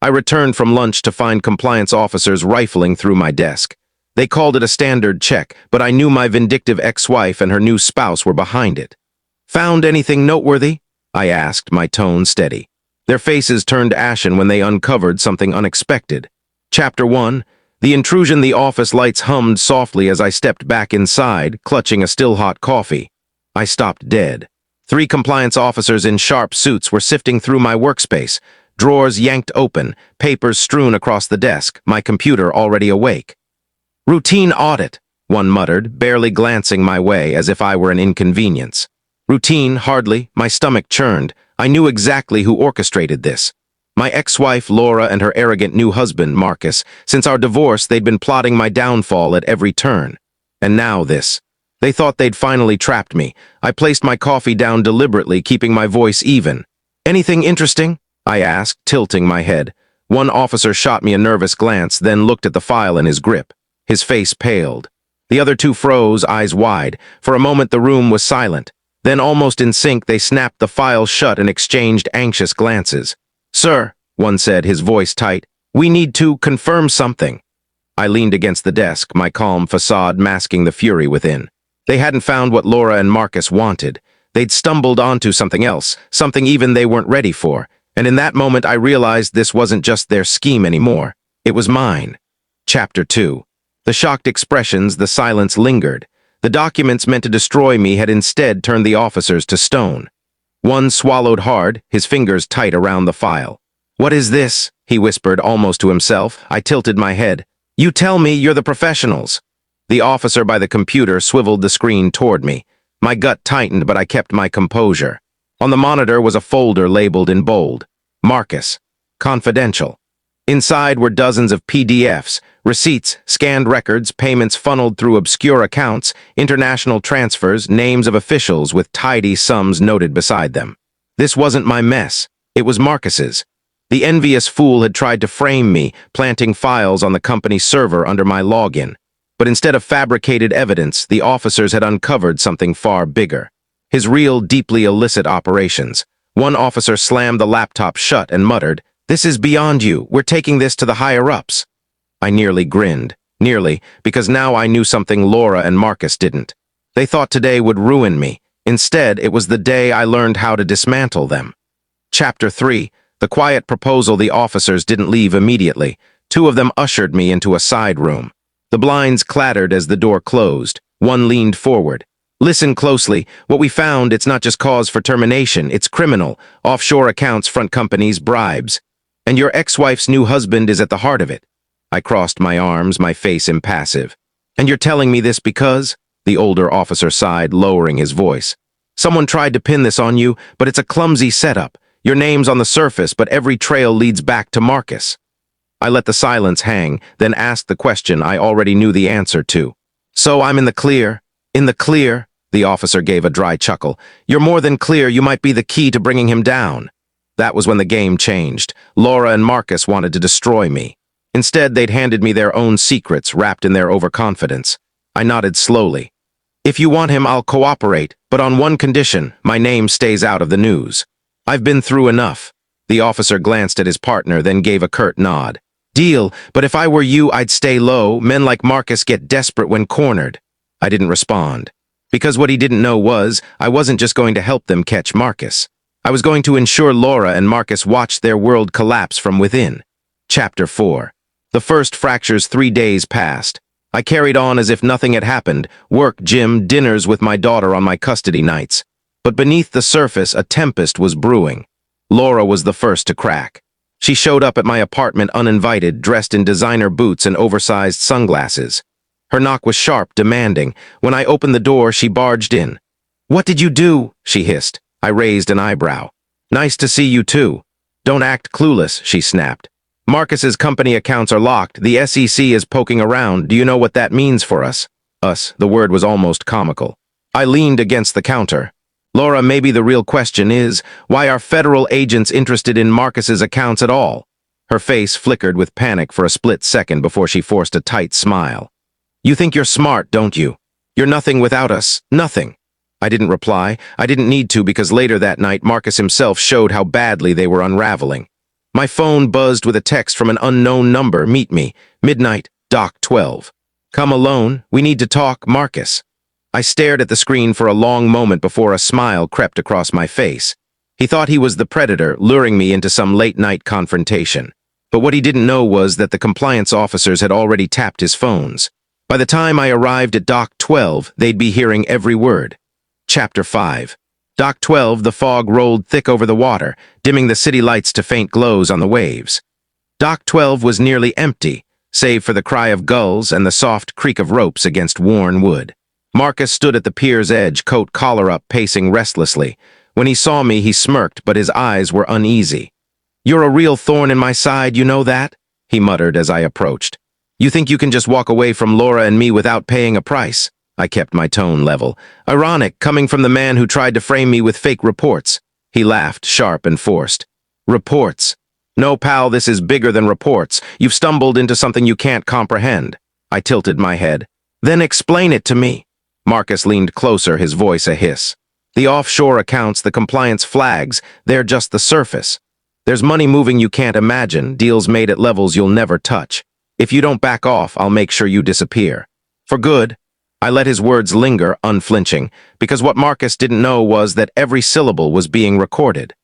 I returned from lunch to find compliance officers rifling through my desk. They called it a standard check, but I knew my vindictive ex-wife and her new spouse were behind it. "Found anything noteworthy?" I asked, my tone steady. Their faces turned ashen when they uncovered something unexpected. Chapter 1. The intrusion. The office lights hummed softly as I stepped back inside, clutching a still-hot coffee. I stopped dead. 3 compliance officers in sharp suits were sifting through my workspace, drawers yanked open, papers strewn across the desk, my computer already awake. "Routine audit," one muttered, barely glancing my way as if I were an inconvenience. Routine, hardly. My stomach churned. I knew exactly who orchestrated this. My ex-wife, Laura, and her arrogant new husband, Marcus. Since our divorce, they'd been plotting my downfall at every turn. And now this. They thought they'd finally trapped me. I placed my coffee down deliberately, keeping my voice even. "Anything interesting?" I asked, tilting my head. One officer shot me a nervous glance, then looked at the file in his grip. His face paled. The other 2 froze, eyes wide. For a moment the room was silent. Then, almost in sync, they snapped the file shut and exchanged anxious glances. "Sir," one said, his voice tight, "we need to confirm something." I leaned against the desk, my calm facade masking the fury within. They hadn't found what Laura and Marcus wanted. They'd stumbled onto something else, something even they weren't ready for. And in that moment I realized this wasn't just their scheme anymore. It was mine. Chapter 2. The shocked expressions, the silence lingered. The documents meant to destroy me had instead turned the officers to stone. One swallowed hard, his fingers tight around the file. "What is this?" he whispered almost to himself. I tilted my head. "You tell me, you're the professionals." The officer by the computer swiveled the screen toward me. My gut tightened, but I kept my composure. On the monitor was a folder labeled in bold. Marcus. Confidential. Inside were dozens of PDFs, receipts, scanned records, payments funneled through obscure accounts, international transfers, names of officials with tidy sums noted beside them. This wasn't my mess. It was Marcus's. The envious fool had tried to frame me, planting files on the company server under my login. But instead of fabricated evidence, the officers had uncovered something far bigger. His real, deeply illicit operations. One officer slammed the laptop shut and muttered, "This is beyond you. We're taking this to the higher-ups." I nearly grinned. Nearly, because now I knew something Laura and Marcus didn't. They thought today would ruin me. Instead, it was the day I learned how to dismantle them. Chapter 3. The quiet proposal. The officers didn't leave immediately. 2 of them ushered me into a side room. The blinds clattered as the door closed. One leaned forward. "Listen closely. What we found, it's not just cause for termination. It's criminal. Offshore accounts, front companies, bribes. And your ex-wife's new husband is at the heart of it." I crossed my arms, my face impassive. "And you're telling me this because?" The older officer sighed, lowering his voice. "Someone tried to pin this on you, but it's a clumsy setup. Your name's on the surface, but every trail leads back to Marcus." I let the silence hang, then asked the question I already knew the answer to. "So I'm in the clear?" "In the clear?" The officer gave a dry chuckle. "You're more than clear. You might be the key to bringing him down." That was when the game changed. Laura and Marcus wanted to destroy me. Instead, they'd handed me their own secrets wrapped in their overconfidence. I nodded slowly. "If you want him, I'll cooperate, but on one condition: my name stays out of the news. I've been through enough." The officer glanced at his partner, then gave a curt nod. "Deal, but if I were you, I'd stay low. Men like Marcus get desperate when cornered." I didn't respond. Because what he didn't know was, I wasn't just going to help them catch Marcus. I was going to ensure Laura and Marcus watched their world collapse from within. Chapter 4. The first fracture's 3 days passed. I carried on as if nothing had happened, work, gym, dinners with my daughter on my custody nights. But beneath the surface, a tempest was brewing. Laura was the first to crack. She showed up at my apartment uninvited, dressed in designer boots and oversized sunglasses. Her knock was sharp, demanding. When I opened the door, she barged in. "What did you do?" she hissed. I raised an eyebrow. "Nice to see you too." "Don't act clueless," she snapped. "Marcus's company accounts are locked. The SEC is poking around. Do you know what that means for us?" Us, the word was almost comical. I leaned against the counter. "Laura, maybe the real question is, why are federal agents interested in Marcus's accounts at all?" Her face flickered with panic for a split second before she forced a tight smile. "You think you're smart, don't you? You're nothing without us. Nothing." I didn't reply. I didn't need to, because later that night Marcus himself showed how badly they were unraveling. My phone buzzed with a text from an unknown number. Meet me. Midnight, Dock 12. Come alone. We need to talk, Marcus. I stared at the screen for a long moment before a smile crept across my face. He thought he was the predator, luring me into some late-night confrontation. But what he didn't know was that the compliance officers had already tapped his phones. By the time I arrived at Dock 12, they'd be hearing every word. Chapter 5. Dock 12, the fog rolled thick over the water, dimming the city lights to faint glows on the waves. Dock 12 was nearly empty, save for the cry of gulls and the soft creak of ropes against worn wood. Marcus stood at the pier's edge, coat collar up, pacing restlessly. When he saw me, he smirked, but his eyes were uneasy. "You're a real thorn in my side, you know that?" he muttered as I approached. "You think you can just walk away from Laura and me without paying a price?" I kept my tone level. Ironic, coming from the man who tried to frame me with fake reports. He laughed, sharp and forced. "Reports? No, pal, this is bigger than reports. You've stumbled into something you can't comprehend." I tilted my head. "Then explain it to me." Marcus leaned closer, his voice a hiss. "The offshore accounts, the compliance flags, they're just the surface. There's money moving you can't imagine, deals made at levels you'll never touch. If you don't back off, I'll make sure you disappear. For good." I let his words linger, unflinching, because what Marcus didn't know was that every syllable was being recorded.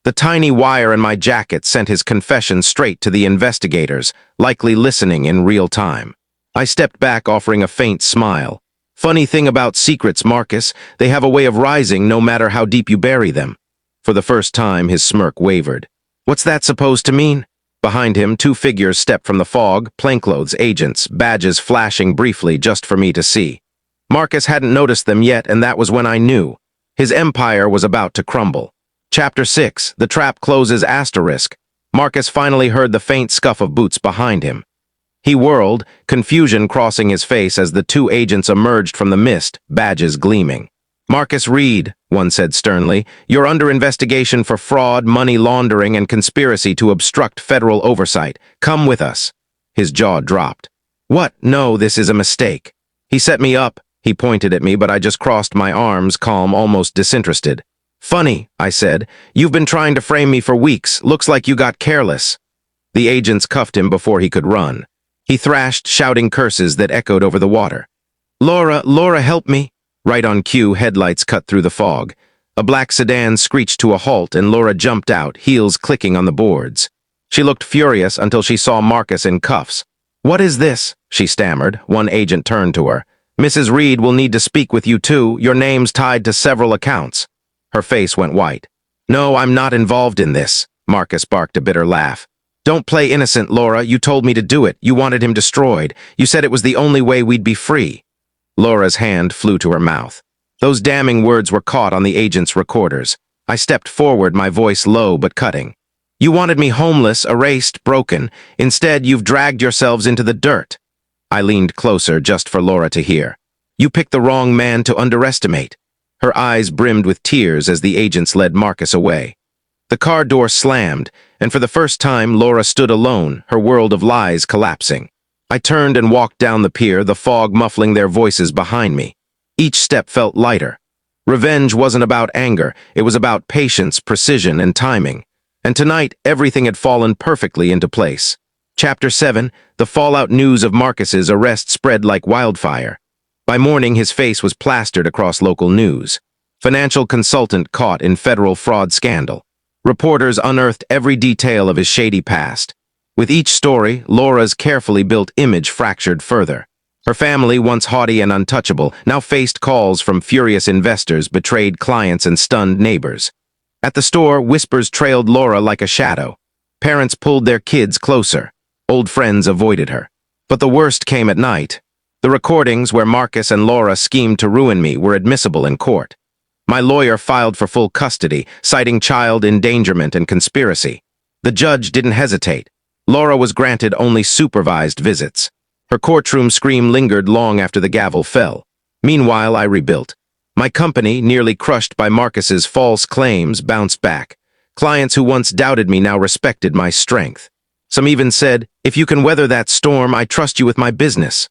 The tiny wire in my jacket sent his confession straight to the investigators, likely listening in real time. I stepped back, offering a faint smile. "Funny thing about secrets, Marcus, they have a way of rising no matter how deep you bury them." For the first time, his smirk wavered. "What's that supposed to mean?" Behind him, two figures stepped from the fog, plainclothes agents, badges flashing briefly just for me to see. Marcus hadn't noticed them yet, and that was when I knew. His empire was about to crumble. Chapter 6, The Trap Closes Asterisk. Marcus finally heard the faint scuff of boots behind him. He whirled, confusion crossing his face as the two agents emerged from the mist, badges gleaming. "Marcus Reed," one said sternly, "you're under investigation for fraud, money laundering, and conspiracy to obstruct federal oversight. Come with us." His jaw dropped. "What? No, this is a mistake." "He set me up." He pointed at me, but I just crossed my arms, calm, almost disinterested. "Funny," I said. "You've been trying to frame me for weeks. Looks like you got careless." The agents cuffed him before he could run. He thrashed, shouting curses that echoed over the water. Laura, help me." Right on cue, headlights cut through the fog. A black sedan screeched to a halt, and Laura jumped out, heels clicking on the boards. She looked furious until she saw Marcus in cuffs. "What is this?" she stammered. One agent turned to her. "Mrs. Reed will need to speak with you too. Your name's tied to several accounts." Her face went white. "No, I'm not involved in this." Marcus barked a bitter laugh. "Don't play innocent, Laura. You told me to do it. You wanted him destroyed. You said it was the only way we'd be free." Laura's hand flew to her mouth. Those damning words were caught on the agent's recorders. I stepped forward, my voice low but cutting. "You wanted me homeless, erased, broken. Instead, you've dragged yourselves into the dirt." I leaned closer just for Laura to hear. "You picked the wrong man to underestimate." Her eyes brimmed with tears as the agents led Marcus away. The car door slammed, and for the first time, Laura stood alone, her world of lies collapsing. I turned and walked down the pier, the fog muffling their voices behind me. Each step felt lighter. Revenge wasn't about anger, it was about patience, precision, and timing. And tonight, everything had fallen perfectly into place. Chapter 7, The fallout news of Marcus's arrest spread like wildfire. By morning, his face was plastered across local news. Financial consultant caught in federal fraud scandal. Reporters unearthed every detail of his shady past. With each story, Laura's carefully built image fractured further. Her family, once haughty and untouchable, now faced calls from furious investors, betrayed clients, and stunned neighbors. At the store, whispers trailed Laura like a shadow. Parents pulled their kids closer. Old friends avoided her. But the worst came at night. The recordings where Marcus and Laura schemed to ruin me were admissible in court. My lawyer filed for full custody, citing child endangerment and conspiracy. The judge didn't hesitate. Laura was granted only supervised visits. Her courtroom scream lingered long after the gavel fell. Meanwhile, I rebuilt. My company, nearly crushed by Marcus's false claims, bounced back. Clients who once doubted me now respected my strength. Some even said, "If you can weather that storm, I trust you with my business."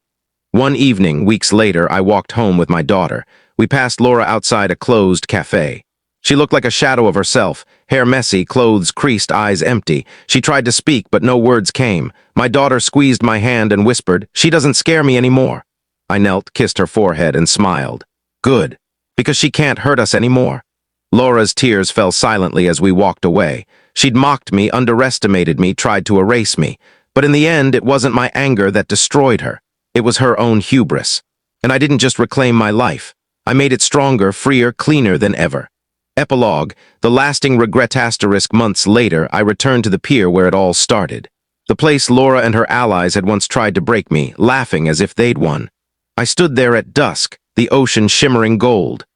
One evening, weeks later, I walked home with my daughter. We passed Laura outside a closed cafe. She looked like a shadow of herself, Hair messy, clothes creased, eyes empty. She tried to speak, but no words came. My daughter squeezed my hand and whispered, "She doesn't scare me anymore." I knelt, kissed her forehead, and smiled. Good, because she can't hurt us anymore. Laura's tears fell silently as we walked away. She'd mocked me, underestimated me, tried to erase me. But in the end, it wasn't my anger that destroyed her. It was her own hubris. And I didn't just reclaim my life. I made it stronger, freer, cleaner than ever. Epilogue, the lasting regret *. Months later, I returned to the pier where it all started. The place Laura and her allies had once tried to break me, laughing as if they'd won. I stood there at dusk, the ocean shimmering gold.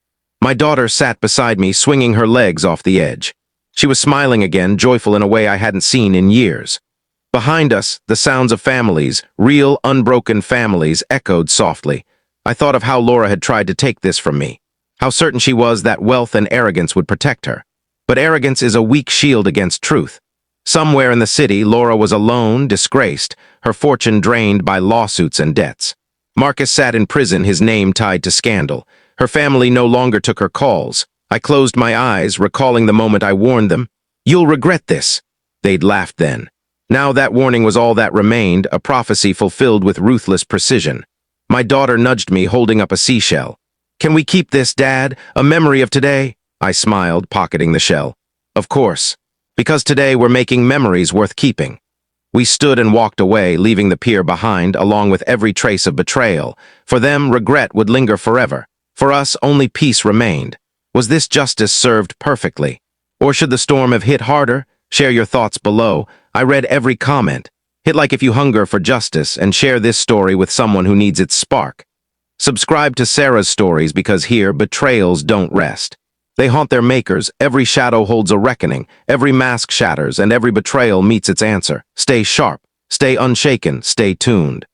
My daughter sat beside me, swinging her legs off the edge. She was smiling again, joyful in a way I hadn't seen in years. Behind us, the sounds of families, real, unbroken families, echoed softly. I thought of how Laura had tried to take this from me. How certain she was that wealth and arrogance would protect her. But arrogance is a weak shield against truth. Somewhere in the city, Laura was alone, disgraced, her fortune drained by lawsuits and debts. Marcus sat in prison, his name tied to scandal. Her family no longer took her calls. I closed my eyes, recalling the moment I warned them. "You'll regret this." They'd laughed then. Now that warning was all that remained, a prophecy fulfilled with ruthless precision. My daughter nudged me, holding up a seashell. "Can we keep this, Dad? A memory of today?" I smiled, pocketing the shell. "Of course. Because today we're making memories worth keeping." We stood and walked away, leaving the pier behind, along with every trace of betrayal. For them, regret would linger forever. For us, only peace remained. Was this justice served perfectly? Or should the storm have hit harder? Share your thoughts below. I read every comment. Hit like if you hunger for justice, and share this story with someone who needs its spark. Subscribe to Sarah's Stories, because here, betrayals don't rest. They haunt their makers. Every shadow holds a reckoning. Every mask shatters, and every betrayal meets its answer. Stay sharp. Stay unshaken. Stay tuned.